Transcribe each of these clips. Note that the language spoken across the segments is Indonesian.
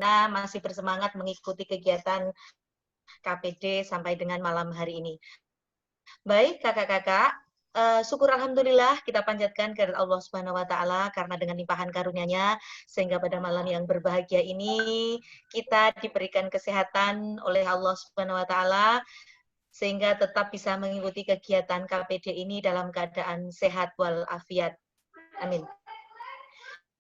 masih bersemangat mengikuti kegiatan KPD sampai dengan malam hari ini. Baik, kakak-kakak, syukur alhamdulillah kita panjatkan kehadirat Allah Subhanahu wa taala karena dengan limpahan karunia-Nya sehingga pada malam yang berbahagia ini kita diberikan kesehatan oleh Allah Subhanahu wa taala sehingga tetap bisa mengikuti kegiatan KPD ini dalam keadaan sehat walafiat. Amin.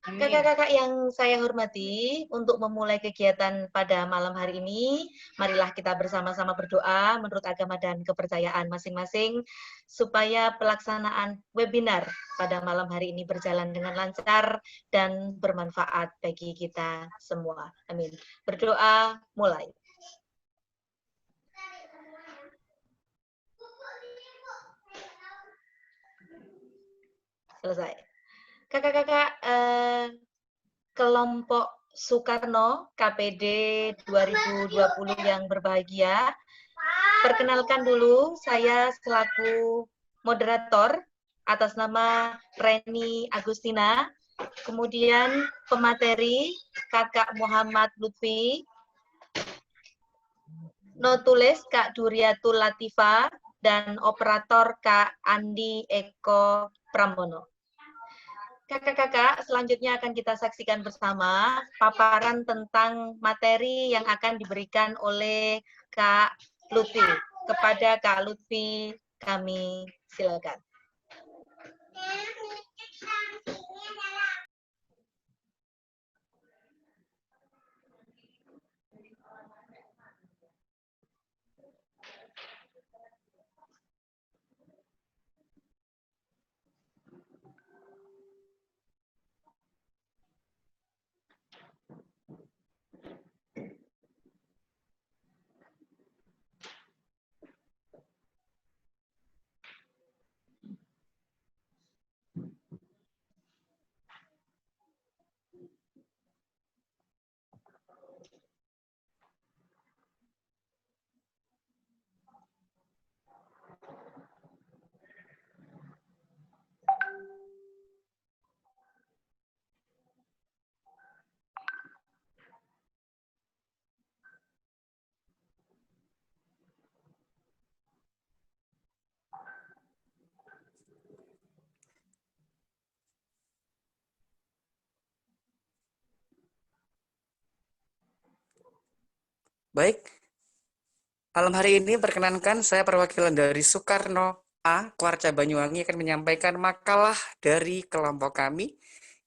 Kakak-kakak yang saya hormati, untuk memulai kegiatan pada malam hari ini, marilah kita bersama-sama berdoa menurut agama dan kepercayaan masing-masing, supaya pelaksanaan webinar pada malam hari ini berjalan dengan lancar dan bermanfaat bagi kita semua. Amin. Berdoa, mulai. Selesai. Kakak-kakak kelompok Soekarno KPD 2020 yang berbahagia, perkenalkan dulu saya selaku moderator atas nama Reni Agustina, kemudian pemateri Kakak Muhammad Lutfi, notulis Kak Duriatul Latifa, dan operator Kak Andi Eko Pramono. Kakak-kakak, selanjutnya akan kita saksikan bersama paparan tentang materi yang akan diberikan oleh Kak Lutfi. Kepada Kak Lutfi, kami silakan. Baik, malam hari ini perkenankan saya perwakilan dari Soekarno A, Kuarca Banyuwangi akan menyampaikan makalah dari kelompok kami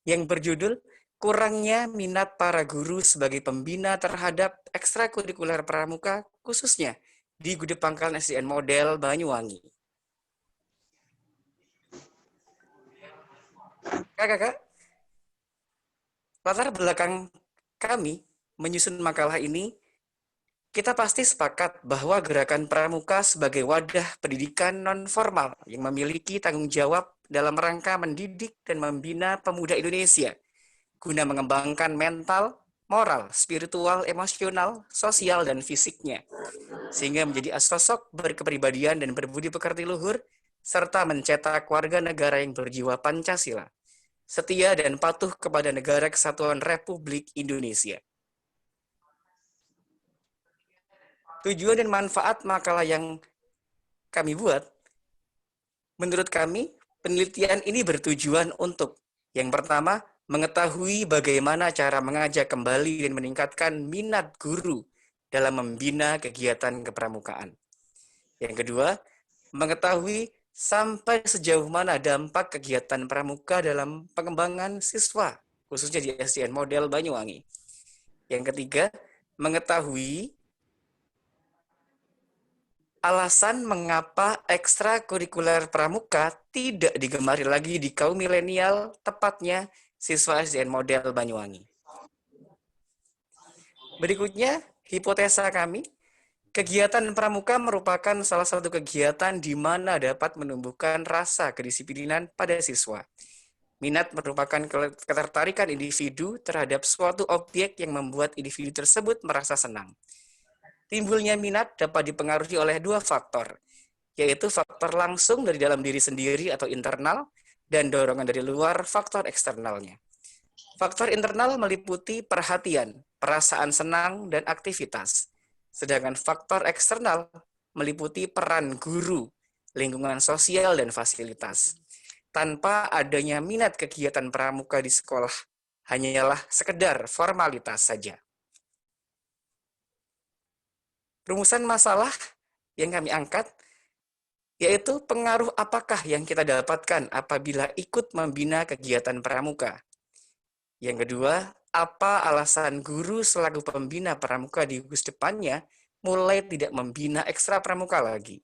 yang berjudul Kurangnya Minat Para Guru sebagai Pembina Terhadap Ekstrakurikuler Pramuka, khususnya di Gudeg Pangkalan SDN Model Banyuwangi. Kakak, latar belakang kami menyusun makalah ini, kita pasti sepakat bahwa gerakan pramuka sebagai wadah pendidikan non-formal yang memiliki tanggung jawab dalam rangka mendidik dan membina pemuda Indonesia guna mengembangkan mental, moral, spiritual, emosional, sosial, dan fisiknya, sehingga menjadi sosok berkepribadian dan berbudi pekerti luhur, serta mencetak warga negara yang berjiwa Pancasila, setia dan patuh kepada Negara Kesatuan Republik Indonesia. Tujuan dan manfaat makalah yang kami buat, menurut kami, penelitian ini bertujuan untuk, yang pertama, mengetahui bagaimana cara mengajak kembali dan meningkatkan minat guru dalam membina kegiatan kepramukaan. Yang kedua, mengetahui sampai sejauh mana dampak kegiatan pramuka dalam pengembangan siswa, khususnya di SDN Model Banyuwangi. Yang ketiga, mengetahui alasan mengapa ekstrakurikuler pramuka tidak digemari lagi di kaum milenial, tepatnya siswa SDN Model Banyuwangi. Berikutnya, hipotesa kami, kegiatan pramuka merupakan salah satu kegiatan di mana dapat menumbuhkan rasa kedisiplinan pada siswa. Minat merupakan ketertarikan individu terhadap suatu objek yang membuat individu tersebut merasa senang. Timbulnya minat dapat dipengaruhi oleh dua faktor, yaitu faktor langsung dari dalam diri sendiri atau internal, dan dorongan dari luar, faktor eksternalnya. Faktor internal meliputi perhatian perasaan senang, dan aktivitas. Sedangkan faktor eksternal meliputi peran guru, lingkungan sosial, dan fasilitas. Tanpa adanya minat kegiatan pramuka di sekolah, hanyalah sekedar formalitas saja. Rumusan masalah yang kami angkat yaitu pengaruh apakah yang kita dapatkan apabila ikut membina kegiatan pramuka. Yang kedua, apa alasan guru selaku pembina pramuka di gugus depannya mulai tidak membina ekstra pramuka lagi.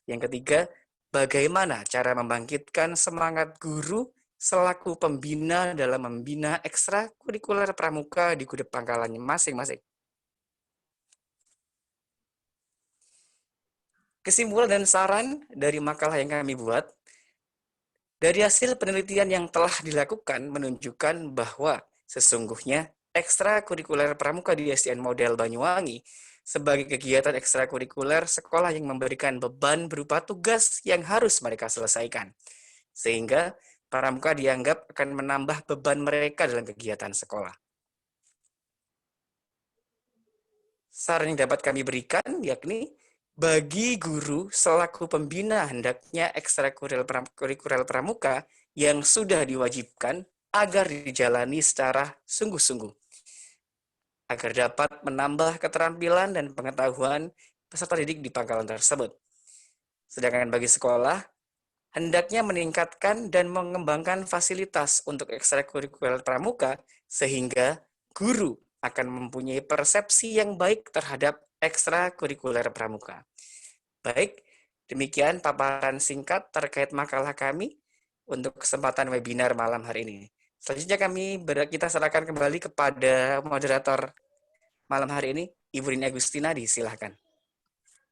Yang ketiga, bagaimana cara membangkitkan semangat guru selaku pembina dalam membina ekstra kurikuler pramuka di Gudeg Pangkalannya masing-masing. Kesimpulan dan saran dari makalah yang kami buat, dari hasil penelitian yang telah dilakukan menunjukkan bahwa sesungguhnya ekstrakurikuler pramuka di SDN Model Banyuwangi sebagai kegiatan ekstrakurikuler sekolah yang memberikan beban berupa tugas yang harus mereka selesaikan. Sehingga pramuka dianggap akan menambah beban mereka dalam kegiatan sekolah. Saran yang dapat kami berikan yakni bagi guru selaku pembina hendaknya ekstrakurikuler pramuka yang sudah diwajibkan agar dijalani secara sungguh-sungguh agar dapat menambah keterampilan dan pengetahuan peserta didik di pangkalan tersebut. Sedangkan bagi sekolah hendaknya meningkatkan dan mengembangkan fasilitas untuk ekstrakurikuler pramuka sehingga guru akan mempunyai persepsi yang baik terhadap ekstrakurikuler pramuka. Baik, demikian paparan singkat terkait makalah kami untuk kesempatan webinar malam hari ini. Selanjutnya kita serahkan kembali kepada moderator malam hari ini, Ibu Rini Agustina, silakan.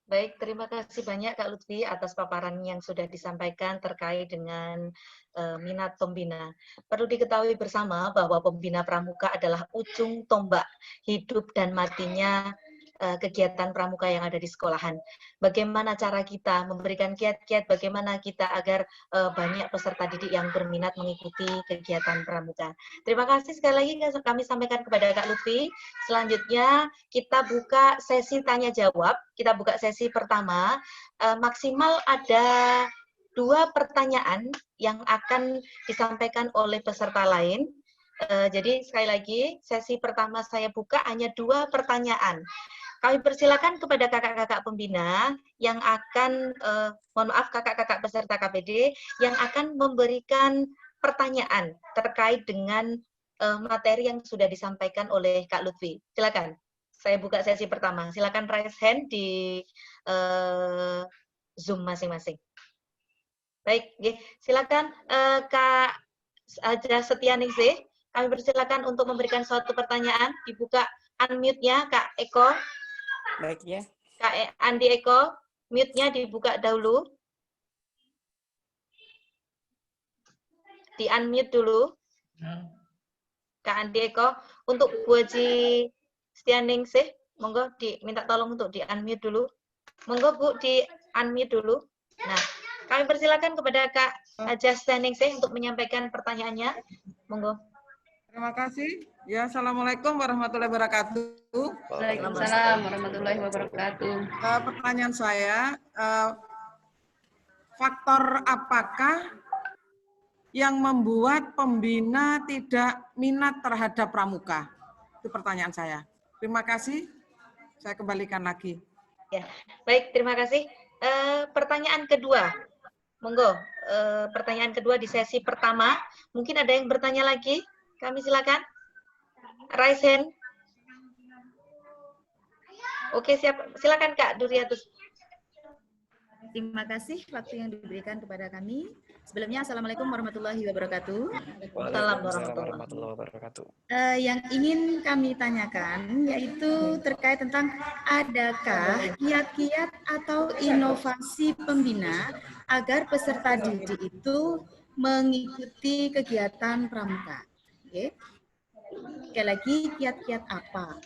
Baik, terima kasih banyak Kak Lutfi atas paparan yang sudah disampaikan terkait dengan minat pembina. Perlu diketahui bersama bahwa pembina pramuka adalah ujung tombak hidup dan matinya kegiatan pramuka yang ada di sekolahan. Bagaimana cara kita memberikan kiat-kiat, bagaimana kita agar banyak peserta didik yang berminat mengikuti kegiatan pramuka. Terima kasih sekali lagi kami sampaikan kepada Kak Lutfi. Selanjutnya kita buka sesi tanya-jawab. Kita buka sesi pertama. Maksimal ada 2 pertanyaan yang akan disampaikan oleh peserta lain. Jadi sekali lagi, sesi pertama saya buka hanya 2 pertanyaan. Kami persilakan kepada kakak-kakak pembina yang akan, mohon maaf kakak-kakak peserta KPD, yang akan memberikan pertanyaan terkait dengan materi yang sudah disampaikan oleh Kak Lutfi. Silakan, saya buka sesi pertama. Silakan raise hand di Zoom masing-masing. Baik, silakan Kak Haja Setianingsih, kami persilakan untuk memberikan suatu pertanyaan. Dibuka unmute-nya Kak Eko. Baiknya. Kak Andi Eko, mute-nya dibuka dahulu. Di-unmute dulu. Kak Andi Eko, untuk Bu Haji Setianingsih, monggo diminta tolong untuk di-unmute dulu. Monggo Bu, di-unmute dulu. Nah, kami persilakan kepada Kak Haja Setianingsih untuk menyampaikan pertanyaannya. Monggo. Terima kasih. Ya, Assalamualaikum warahmatullahi wabarakatuh. Waalaikumsalam warahmatullahi wabarakatuh. Pertanyaan saya, faktor apakah yang membuat pembina tidak minat terhadap pramuka? Itu pertanyaan saya. Terima kasih. Saya kembalikan lagi. Ya, baik, terima kasih. Pertanyaan kedua, monggo. Pertanyaan kedua di sesi pertama. Mungkin ada yang bertanya lagi? Kami silakan. Raise hand. Oke, siap. Silakan Kak Duriatus. Terima kasih waktu yang diberikan kepada kami. Sebelumnya, Assalamualaikum warahmatullahi wabarakatuh. Waalaikumsalam warahmatullahi wabarakatuh. Yang ingin kami tanyakan yaitu terkait tentang adakah kiat-kiat atau inovasi pembina agar peserta didik itu mengikuti kegiatan pramuka. Oke. Sekali lagi, kiat-kiat apa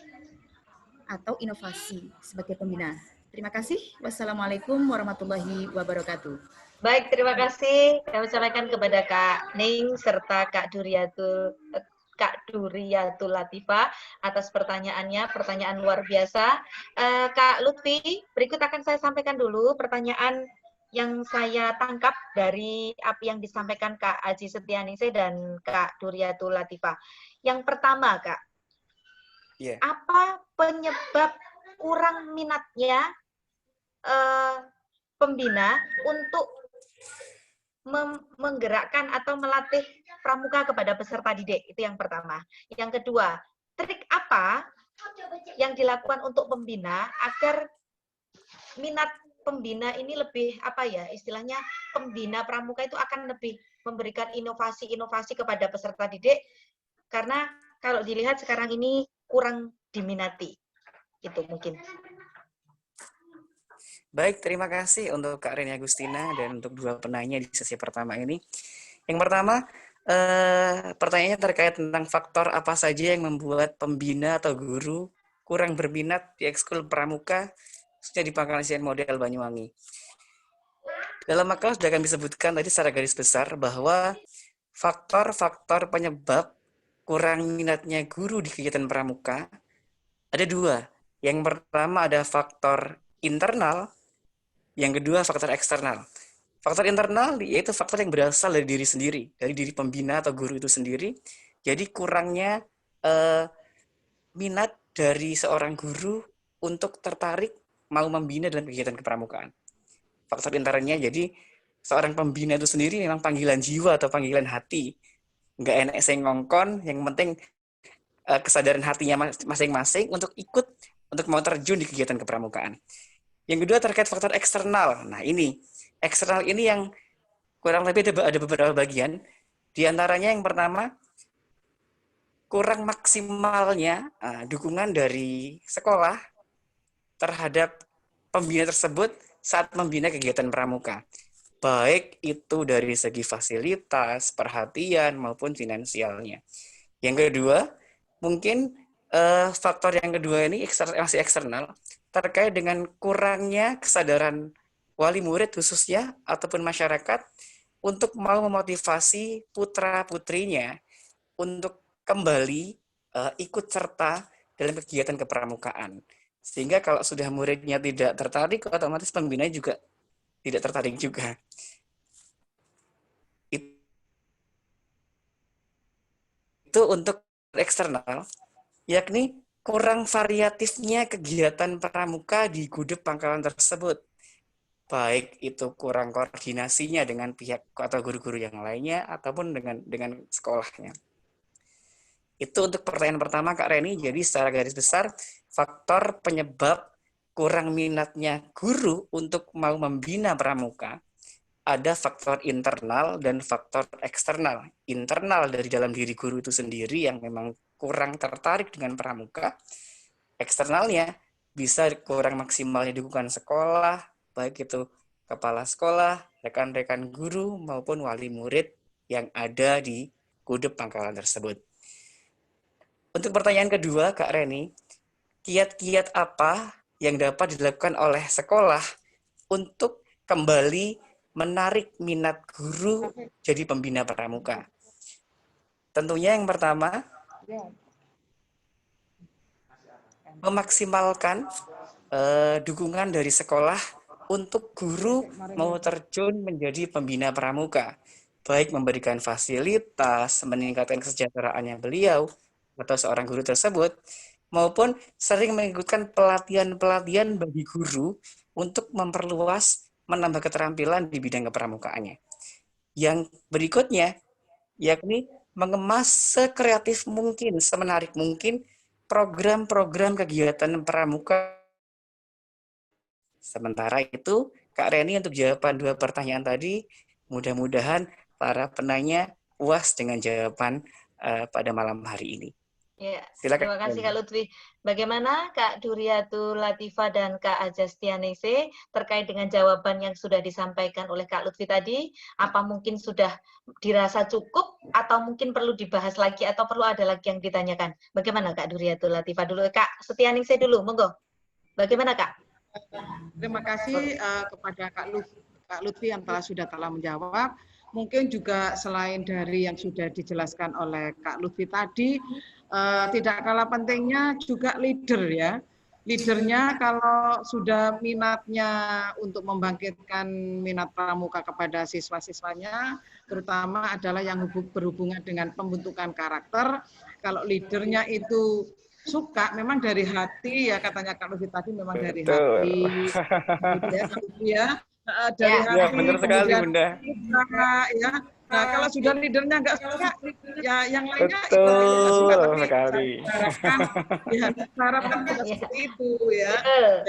atau inovasi sebagai pembina. Terima kasih. Wassalamualaikum warahmatullahi wabarakatuh. Baik, terima kasih. Kami sampaikan kepada Kak Ning serta Kak Duriatul. Kak Duriyatul Latifah atas pertanyaannya, pertanyaan luar biasa. Kak Lutfi, berikut akan saya sampaikan dulu pertanyaan yang saya tangkap dari apa yang disampaikan Kak Aji Setianingsih dan Kak Duriyatul Latifah. Yang pertama, Kak, apa penyebab kurang minatnya pembina untuk menggerakkan atau melatih pramuka kepada peserta didik? Itu yang pertama. Yang kedua, trik apa yang dilakukan untuk pembina agar minat pembina ini lebih, apa ya, istilahnya pembina pramuka itu akan lebih memberikan inovasi-inovasi kepada peserta didik, karena kalau dilihat sekarang ini kurang diminati. Itu mungkin. Baik, terima kasih untuk Kak Reni Agustina dan untuk dua penanya di sesi pertama ini. Yang pertama, pertanyaannya terkait tentang faktor apa saja yang membuat pembina atau guru kurang berminat di ekskul pramuka, khususnya di Pangkalasian Model Banyuwangi. Dalam makalah sudah kami sebutkan tadi secara garis besar bahwa faktor-faktor penyebab kurang minatnya guru di kegiatan pramuka ada dua. Yang pertama ada faktor internal, yang kedua faktor eksternal. Faktor internal yaitu faktor yang berasal dari diri sendiri, dari diri pembina atau guru itu sendiri. Jadi kurangnya minat dari seorang guru untuk tertarik mau membina dalam kegiatan kepramukaan. Faktor internalnya jadi seorang pembina itu sendiri memang panggilan jiwa atau panggilan hati. Nggak enak saya ngongkon, yang penting kesadaran hatinya masing-masing untuk ikut, untuk mau terjun di kegiatan kepramukaan. Yang kedua terkait faktor eksternal. Nah ini, eksternal ini yang kurang lebih ada beberapa bagian. Di antaranya yang pertama, kurang maksimalnya dukungan dari sekolah terhadap pembina tersebut saat membina kegiatan pramuka. Baik itu dari segi fasilitas, perhatian, maupun finansialnya. Yang kedua, mungkin faktor yang kedua ini masih eksternal, terkait dengan kurangnya kesadaran wali murid khususnya ataupun masyarakat untuk mau memotivasi putra-putrinya untuk kembali ikut serta dalam kegiatan kepramukaan. Sehingga kalau sudah muridnya tidak tertarik, otomatis pembina juga tidak tertarik juga. Itu untuk eksternal, yakni kurang variatifnya kegiatan pramuka di gudeg pangkalan tersebut. Baik itu kurang koordinasinya dengan pihak atau guru-guru yang lainnya ataupun dengan sekolahnya. Itu untuk pertanyaan pertama Kak Reni. Jadi secara garis besar faktor penyebab kurang minatnya guru untuk mau membina pramuka ada faktor internal dan faktor eksternal. Internal dari dalam diri guru itu sendiri yang memang kurang tertarik dengan pramuka. Eksternalnya bisa kurang maksimalnya dukungan sekolah, baik itu kepala sekolah, rekan-rekan guru, maupun wali murid yang ada di gudeg pangkalan tersebut. Untuk pertanyaan kedua, Kak Reni, kiat-kiat apa yang dapat dilakukan oleh sekolah untuk kembali menarik minat guru jadi pembina pramuka? Tentunya yang pertama, memaksimalkan dukungan dari sekolah untuk guru mau terjun menjadi pembina pramuka, baik memberikan fasilitas, meningkatkan kesejahteraannya beliau atau seorang guru tersebut, maupun sering mengikutkan pelatihan-pelatihan bagi guru untuk memperluas, menambah keterampilan di bidang kepramukaannya. Yang berikutnya, yakni mengemas sekreatif mungkin, semenarik mungkin program-program kegiatan pramuka. Sementara itu, Kak Reni untuk jawaban dua pertanyaan tadi, mudah-mudahan para penanya puas dengan jawaban pada malam hari ini. Ya, silakan. Terima kasih Kak Lutfi. Bagaimana Kak Duriyatul Latifah dan Kak Aja Setianingsih terkait dengan jawaban yang sudah disampaikan oleh Kak Lutfi tadi? Apa mungkin sudah dirasa cukup atau mungkin perlu dibahas lagi atau perlu ada lagi yang ditanyakan? Bagaimana Kak Duriyatul Latifah dulu? Kak Setianingsih dulu, monggo. Bagaimana Kak? Terima kasih kepada Kak Lutfi yang sudah telah menjawab. mungkin juga selain dari yang sudah dijelaskan oleh Kak Lutfi tadi, tidak kalah pentingnya juga leader ya. Leadernya kalau sudah minatnya untuk membangkitkan minat pramuka kepada siswa-siswanya, terutama adalah yang berhubungan dengan pembentukan karakter. Kalau leadernya itu suka, memang dari hati ya, katanya Kak Lutfi tadi, memang dari hati. Dari hati, ya, benar sekali, Bunda. Ya. Nah, kalau sudah leadernya nggak suka, ya yang lainnya betul suka, tapi sekali. harapkan tidak seperti itu ya.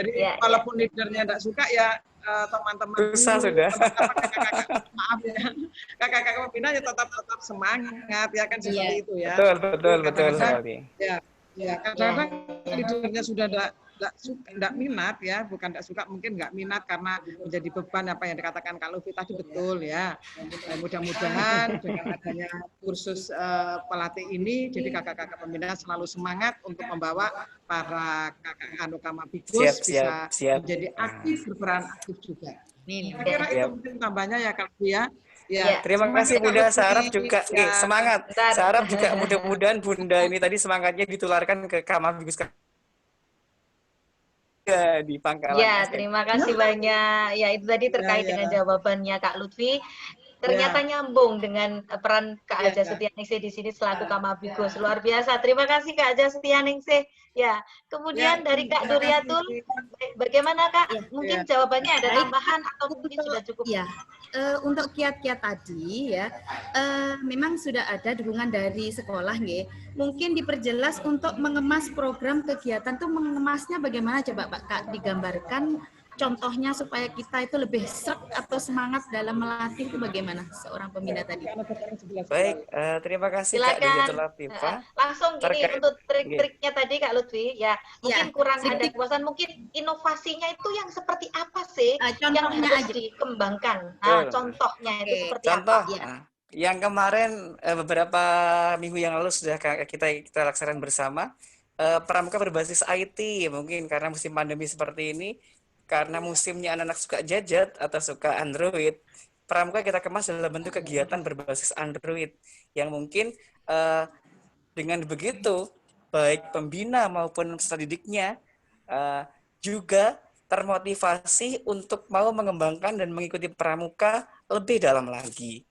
Jadi walaupun leadernya nggak suka, ya teman-teman susah sudah. Maaf ya, kakak-kakak pembina ya tetap semangat ya kan, seperti itu ya. Betul sekali. Ya kadang-kadang leadernya sudah nggak minat ya, bukan nggak suka, mungkin nggak minat karena menjadi beban, apa yang dikatakan Kak Lutfi tadi betul ya. Mudah-mudahan dengan adanya kursus pelatih ini, jadi kakak-kakak pembina selalu semangat untuk membawa para kakak Kamabikos bisa menjadi aktif, berperan aktif juga. Saya kira itu mungkin tambahnya ya Kak Lutfi ya. Ya, terima kasih Bunda. Saya harap juga semangat. Saya harap juga mudah-mudahan Bunda ini tadi semangatnya ditularkan ke Kamabikos di Pangkalan. Ya, terima kasih banyak. Ya, itu tadi terkait dengan jawabannya Kak Lutfi. Ternyata nyambung dengan peran Kak Aja Setianingsih di sini selaku Kamabikos. Luar biasa. Terima kasih Kak Aja Setianingsih. Ya, kemudian dari Kak Duriatul, bagaimana Kak? Mungkin jawabannya ada tambahan atau mungkin sudah cukup? Ya, untuk kiat-kiat tadi ya, memang sudah ada dukungan dari sekolah ya. Mungkin diperjelas untuk mengemas program kegiatan tuh, mengemasnya bagaimana coba Pak Kak, digambarkan contohnya supaya kita itu lebih sreg atau semangat dalam melatih itu bagaimana seorang pembina tadi? Baik, terima kasih Kak Duriatul Latifah. Langsung gini, untuk trik-triknya tadi Kak Lutfi, ya mungkin kurang ada kepuasan, mungkin inovasinya itu yang seperti apa sih yang harus dikembangkan? Contohnya itu seperti apa? Yang kemarin beberapa minggu yang lalu sudah kita laksanakan bersama, pramuka berbasis IT, mungkin karena musim pandemi seperti ini, karena musimnya anak-anak suka gadget atau suka Android, pramuka kita kemas dalam bentuk kegiatan berbasis Android yang mungkin dengan begitu baik pembina maupun peserta didiknya juga termotivasi untuk mau mengembangkan dan mengikuti pramuka lebih dalam lagi.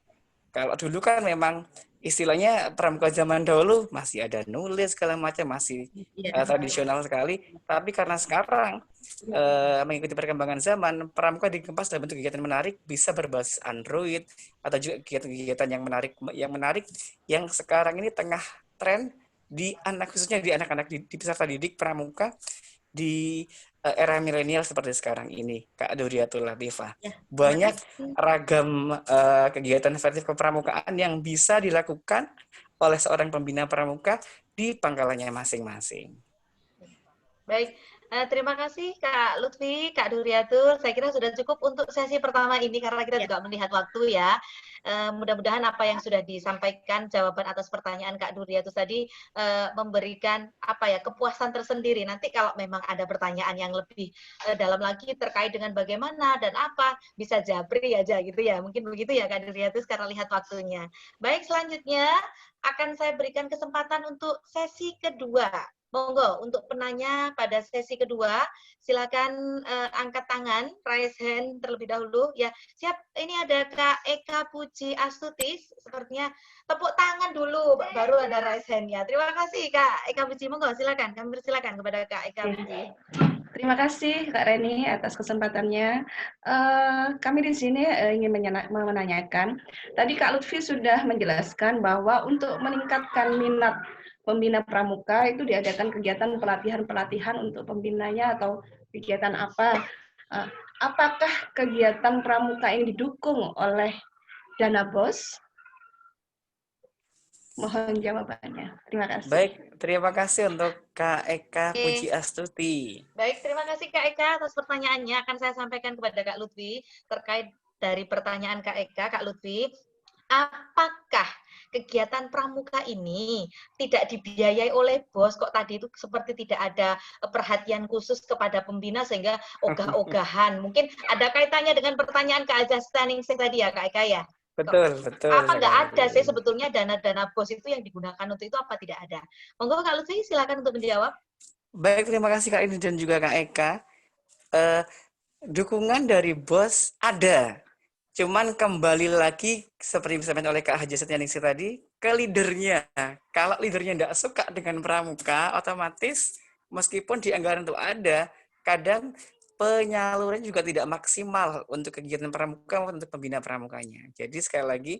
Kalau dulu kan memang istilahnya pramuka zaman dahulu masih ada nulis segala macam, masih tradisional sekali. Tapi karena sekarang mengikuti perkembangan zaman, pramuka dikemas dalam bentuk kegiatan menarik, bisa berbasis Android atau juga kegiatan-kegiatan yang menarik yang sekarang ini tengah tren di anak, khususnya di anak-anak di peserta didik pramuka di era milenial seperti sekarang ini, Kak Duriatul Latifah. Banyak ragam kegiatan vertikal kepramukaan yang bisa dilakukan oleh seorang pembina pramuka di pangkalannya masing-masing. Baik, terima kasih Kak Lutfi, Kak Duriatul. Saya kira sudah cukup untuk sesi pertama ini karena kita juga melihat waktu ya. Mudah-mudahan apa yang sudah disampaikan, jawaban atas pertanyaan Kak Duriatul tadi memberikan kepuasan tersendiri. Nanti kalau memang ada pertanyaan yang lebih dalam lagi terkait dengan bagaimana dan apa, bisa japri aja gitu ya. Mungkin begitu ya Kak Duriatul karena lihat waktunya. Baik, selanjutnya akan saya berikan kesempatan untuk sesi kedua. Monggo, untuk penanya pada sesi kedua, silakan angkat tangan, raise hand terlebih dahulu. Ya, siap. Ini ada Kak Eka Puji Astuti, sepertinya tepuk tangan dulu, baru ada raise hand ya. Terima kasih Kak Eka Puji, monggo silakan. Kami persilakan kepada Kak Eka Puji. Terima kasih Kak Reni atas kesempatannya. Kami di sini ingin menanyakan, tadi Kak Lutfi sudah menjelaskan bahwa untuk meningkatkan minat pembina pramuka itu diadakan kegiatan pelatihan untuk pembinanya atau kegiatan apa. Apakah kegiatan pramuka ini didukung oleh dana BOS? Mohon jawabannya. Terima kasih. Baik, terima kasih untuk Kak Eka Puji Astuti. Baik, terima kasih Kak Eka atas pertanyaannya. Akan saya sampaikan kepada Kak Lutfi terkait dari pertanyaan Kak Eka, Kak Lutfi. Apakah kegiatan pramuka ini tidak dibiayai oleh BOS? Kok tadi itu seperti tidak ada perhatian khusus kepada pembina sehingga ogah-ogahan. Mungkin ada kaitannya dengan pertanyaan Kak Aja Setianingsih tadi ya Kak Eka ya? Betul, betul Apa nggak ada sih sekali. sebetulnya dana-dana BOS itu yang digunakan untuk itu, apa tidak ada? Monggo Kak Lutfi silakan untuk menjawab. Baik, terima kasih Kak Ini dan juga Kak Eka. Eh, dukungan dari bos ada. Cuman kembali lagi seperti disampaikan oleh Kak Haji Setyaningsih tadi, ke leadernya. Kalau leadernya tidak suka dengan pramuka, otomatis meskipun di anggaran itu ada, kadang penyaluran juga tidak maksimal untuk kegiatan pramuka maupun untuk pembina pramukanya. Jadi sekali lagi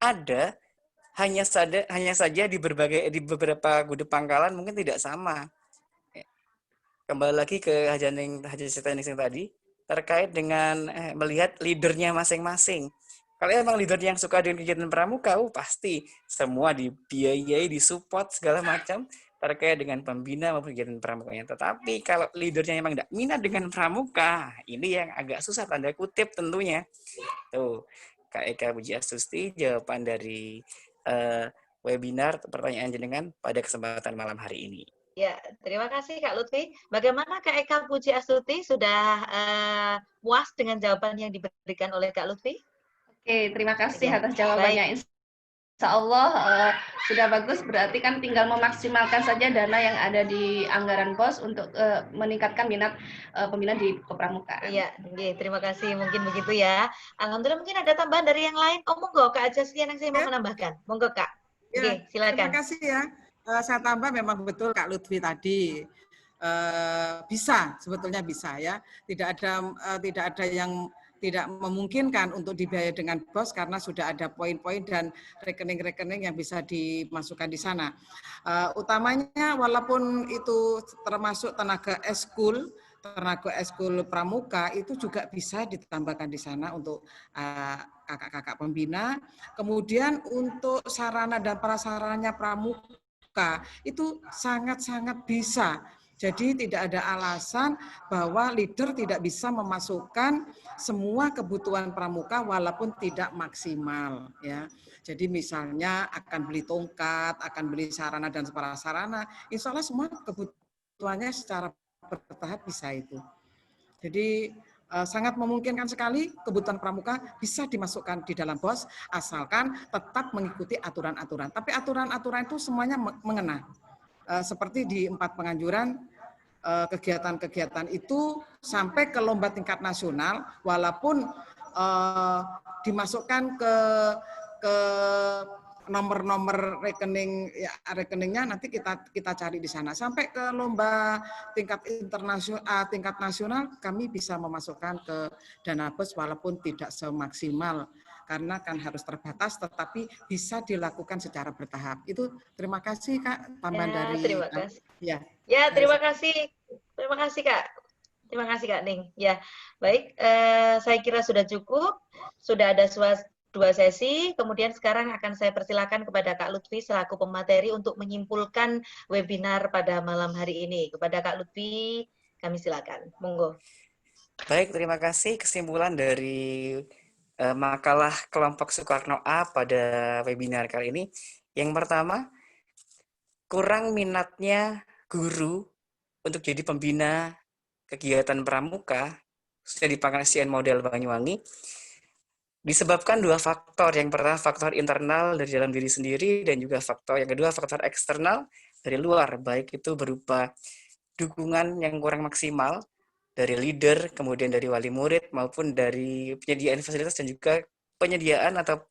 ada, hanya saja di beberapa gudeg pangkalan mungkin tidak sama. Kembali lagi ke Haji Setyaningsih tadi, terkait dengan melihat leadernya masing-masing. Kalau emang leadernya yang suka dengan kegiatan pramuka, pasti semua dibiayai, disupport segala macam terkait dengan pembina maupun kegiatan pramukanya. Tetapi kalau leadernya emang tidak minat dengan pramuka, ini yang agak susah tanda kutip tentunya. Tuh, Kak Eka Puji Astuti, jawaban dari webinar pertanyaan jenengan pada kesempatan malam hari ini. Ya, terima kasih Kak Lutfi. Bagaimana Kak Eka Puji Astuti, sudah puas dengan jawaban yang diberikan oleh Kak Lutfi? Oke, terima kasih Ya, atas jawabannya. Insya Allah sudah bagus, berarti kan tinggal memaksimalkan saja dana yang ada di anggaran BOS untuk meningkatkan minat pembina di kepramukaan. Iya, terima kasih. Mungkin begitu ya. Alhamdulillah, mungkin ada tambahan dari yang lain. Oh, monggo Kak Ajastian yang saya mau menambahkan. Monggo Kak. Ya, Silakan. terima kasih ya. Saya tambah, memang betul Kak Lutfi tadi, bisa, sebetulnya bisa ya. Tidak ada yang tidak memungkinkan untuk dibiayai dengan BOS karena sudah ada poin-poin dan rekening-rekening yang bisa dimasukkan di sana. Utamanya walaupun itu termasuk tenaga eskul pramuka, itu juga bisa ditambahkan di sana untuk kakak-kakak pembina. Kemudian untuk sarana dan prasarananya pramuka itu sangat-sangat bisa. Jadi tidak ada alasan bahwa leader tidak bisa memasukkan semua kebutuhan pramuka walaupun tidak maksimal ya. Jadi misalnya akan beli tongkat, akan beli sarana dan prasarana, insya Allah semua kebutuhannya secara bertahap bisa itu. Jadi sangat memungkinkan sekali kebutuhan pramuka bisa dimasukkan di dalam BOS asalkan tetap mengikuti aturan-aturan. Tapi aturan-aturan itu semuanya mengena. Seperti di 4 penganjuran, kegiatan-kegiatan itu sampai ke lomba tingkat nasional, walaupun dimasukkan ke nomor-nomor rekening ya, rekeningnya nanti kita cari di sana. Sampai ke lomba tingkat internasional, tingkat nasional kami bisa memasukkan ke dana BOS walaupun tidak semaksimal karena kan harus terbatas tetapi bisa dilakukan secara bertahap. Itu terima kasih Kak tambahan dari terima kasih. ya terima kasih. Terima kasih Kak. Terima kasih Kak Ning. Ya, baik, saya kira sudah cukup. Sudah ada 2 sesi, kemudian sekarang akan saya persilakan kepada Kak Lutfi selaku pemateri untuk menyimpulkan webinar pada malam hari ini. Kepada Kak Lutfi, kami silakan. Monggo. Baik, terima kasih kesimpulan dari makalah kelompok Soekarno A pada webinar kali ini. Yang pertama, kurang minatnya guru untuk jadi pembina kegiatan pramuka, khususnya di Pangkasian Model Banyuwangi, disebabkan 2 faktor. Yang pertama faktor internal dari dalam diri sendiri dan juga yang kedua faktor eksternal dari luar, baik itu berupa dukungan yang kurang maksimal dari leader, kemudian dari wali murid maupun dari penyediaan fasilitas dan juga penyediaan atau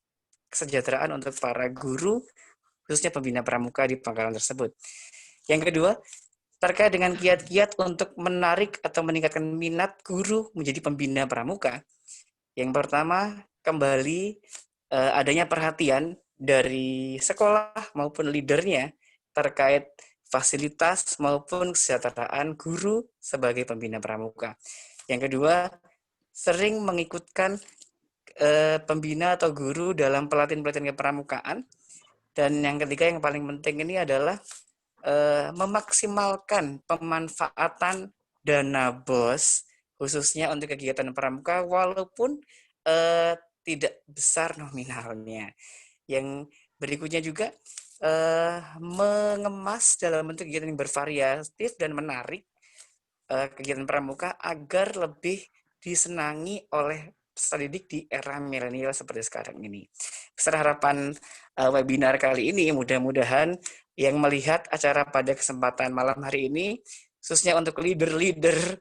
kesejahteraan untuk para guru khususnya pembina pramuka di pangkalan tersebut. Yang kedua, terkait dengan kiat-kiat untuk menarik atau meningkatkan minat guru menjadi pembina pramuka. Yang pertama, kembali adanya perhatian dari sekolah maupun leadernya terkait fasilitas maupun kesejahteraan guru sebagai pembina pramuka. Yang kedua, sering mengikutkan pembina atau guru dalam pelatihan-pelatihan kepramukaan. Dan yang ketiga yang paling penting ini adalah memaksimalkan pemanfaatan dana BOS khususnya untuk kegiatan pramuka walaupun tidak besar nominalnya. Yang berikutnya juga mengemas dalam bentuk kegiatan yang bervariatif dan menarik kegiatan pramuka agar lebih disenangi oleh peserta didik di era milenial seperti sekarang ini. Besar harapan webinar kali ini, mudah-mudahan yang melihat acara pada kesempatan malam hari ini, khususnya untuk leader-leader,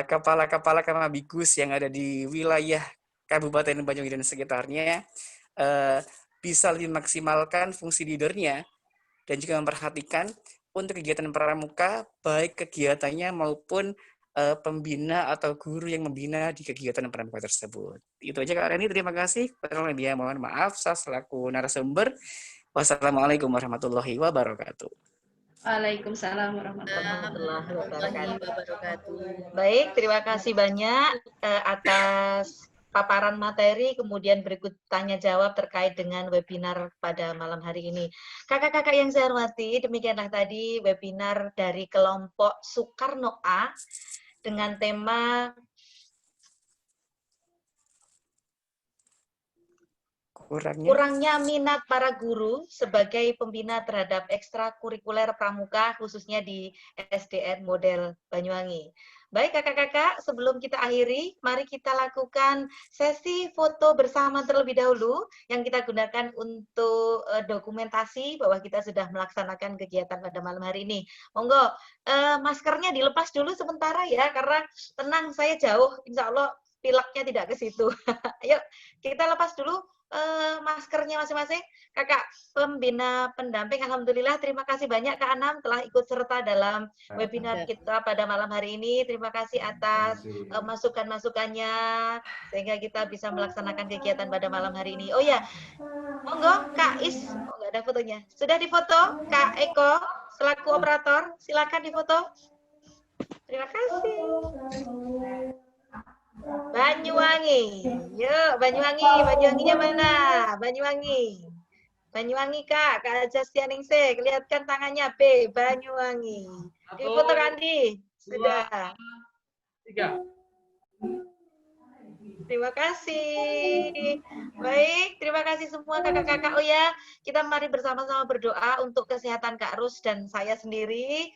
kepala-kepala Kemabikus yang ada di wilayah Kabupaten Banyuwangi dan sekitarnya, bisa lebih maksimalkan fungsi leadernya dan juga memperhatikan untuk kegiatan pramuka, baik kegiatannya maupun pembina atau guru yang membina di kegiatan pramuka tersebut. Itu aja Kak Reni, terima kasih. Kurang lebihnya mohon maaf, saya selaku narasumber. Wassalamualaikum warahmatullahi wabarakatuh. Waalaikumsalam warahmatullahi wabarakatuh. Baik, terima kasih banyak atas paparan materi, kemudian berikut tanya jawab terkait dengan webinar pada malam hari ini. Kakak-kakak yang saya hormati, demikianlah tadi webinar dari kelompok Soekarno A dengan tema kurangnya minat para guru sebagai pembina terhadap ekstrakurikuler pramuka, khususnya di SDN model Banyuwangi. Baik kakak-kakak, sebelum kita akhiri, mari kita lakukan sesi foto bersama terlebih dahulu yang kita gunakan untuk dokumentasi bahwa kita sudah melaksanakan kegiatan pada malam hari ini. Monggo, maskernya dilepas dulu sementara ya, karena tenang, saya jauh, insya Allah pileknya tidak ke situ. Ayo, kita lepas dulu maskernya masing-masing. Kakak pembina pendamping, alhamdulillah terima kasih banyak Kak Anam telah ikut serta dalam webinar kita pada malam hari ini. Terima kasih atas masukan-masukannya sehingga kita bisa melaksanakan kegiatan pada malam hari ini. Oh ya, monggo Kak Is, oh, nggak ada fotonya. Sudah difoto Kak Eko selaku operator, silakan difoto. Terima kasih. Banyuwangi, yuk Banyuwanginya mana? Banyuwangi Kak Ajastian Ningsih, kelihatan tangannya B, Banyuwangi. Di foto Kandi, sudah. 3. Terima kasih. Baik, terima kasih semua kakak-kakak. Oh ya, kita mari bersama-sama berdoa untuk kesehatan Kak Rus dan saya sendiri.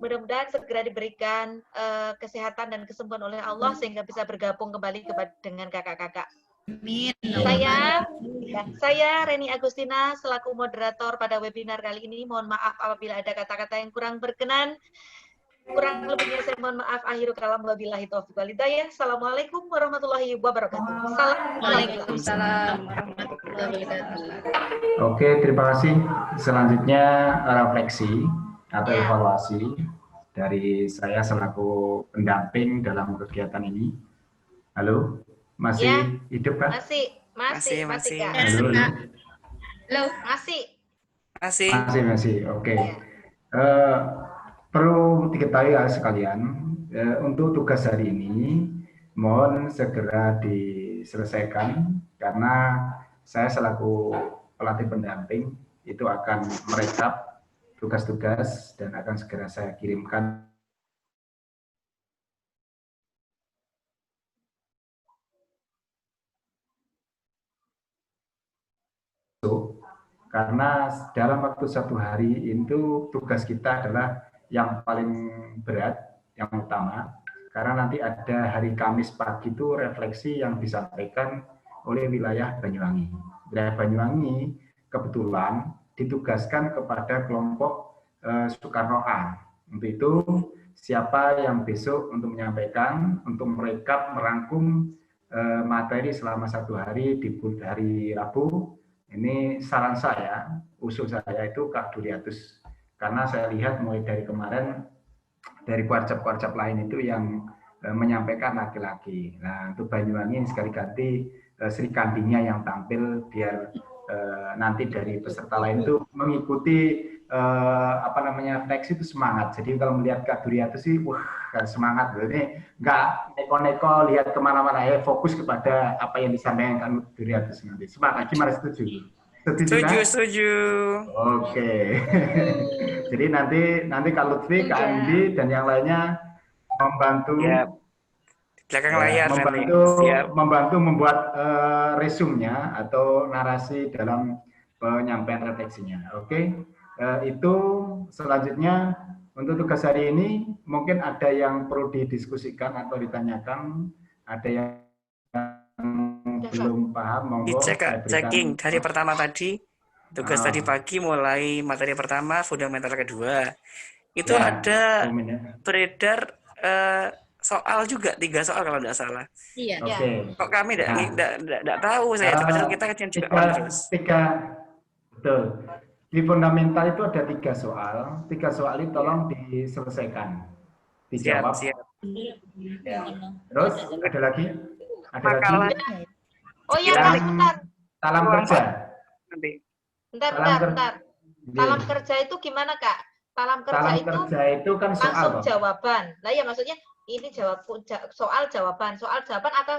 Mudah-mudahan segera diberikan kesehatan dan kesembuhan oleh Allah sehingga bisa bergabung kembali dengan kakak-kakak. Amin. Saya Reni Agustina selaku moderator pada webinar kali ini. Mohon maaf apabila ada kata-kata yang kurang berkenan. Kurang lebihnya saya mohon maaf. Akhiru kalam wabillahi taufiq wal hidayah. Assalamualaikum warahmatullahi wabarakatuh. Waalaikumsalam warahmatullahi wabarakatuh. Oke, terima kasih. Selanjutnya refleksi atau evaluasi dari saya selaku pendamping dalam kegiatan ini. Halo, masih hidup kan? Masih Kak. Halo, Masih. Oke. Perlu diketahui sekalian, untuk tugas hari ini mohon segera diselesaikan karena saya selaku pelatih pendamping itu akan merekap tugas-tugas dan akan segera saya kirimkan. Karena dalam waktu 1 hari itu tugas kita adalah yang paling berat, yang utama, karena nanti ada hari Kamis pagi itu refleksi yang disampaikan oleh wilayah Banyuwangi. Wilayah Banyuwangi kebetulan ditugaskan kepada kelompok Soekarno A. Untuk itu, siapa yang besok untuk menyampaikan, untuk merekap, merangkum materi selama 1 hari di hari Rabu, ini saran saya, usul saya itu Kak Duriatus. Karena saya lihat mulai dari kemarin, dari kuarcap-kuarcap lain itu yang menyampaikan laki-laki. Nah, untuk Banyuwangi sekali ganti Sri Kandinya yang tampil, biar nanti dari peserta lain itu mengikuti fleksi itu semangat. Jadi kalau melihat Kak Duriatus sih, wah semangat. Ini nggak neko-neko lihat kemana-mana, fokus kepada apa yang disampaikan Kak Duriatus nanti. Semangat, gimana setuju? Setuju. Oke. Jadi nanti Kak Lutfi, Kak Andi dan yang lainnya membantu belakang layar membantu membuat resumenya atau narasi dalam penyampaian refleksinya. Oke. Itu selanjutnya untuk tugas hari ini mungkin ada yang perlu didiskusikan atau ditanyakan, ada yang belum paham, monggo Dicek, saya Kak, berikan. checking hari pertama tadi. Tugas tadi pagi mulai materi pertama, fundamental kedua. Itu Ya, ada momennya. beredar soal juga, 3 soal kalau tidak salah. Iya. Oke. Kok kami tidak tahu saya, padahal kita kan juga confused. Betul. Di fundamental itu ada 3 soal. 3 soal itu tolong diselesaikan, dijawab. Siap. Ya. Terus ada lagi? Ada Makalah. lagi? Oh iya, Yang bentar. salam kerja. Nanti. Bentar. Salam kerja itu gimana, Kak? Salam kerja itu kan soal. langsung jawaban. Nah ya maksudnya ini soal jawaban atau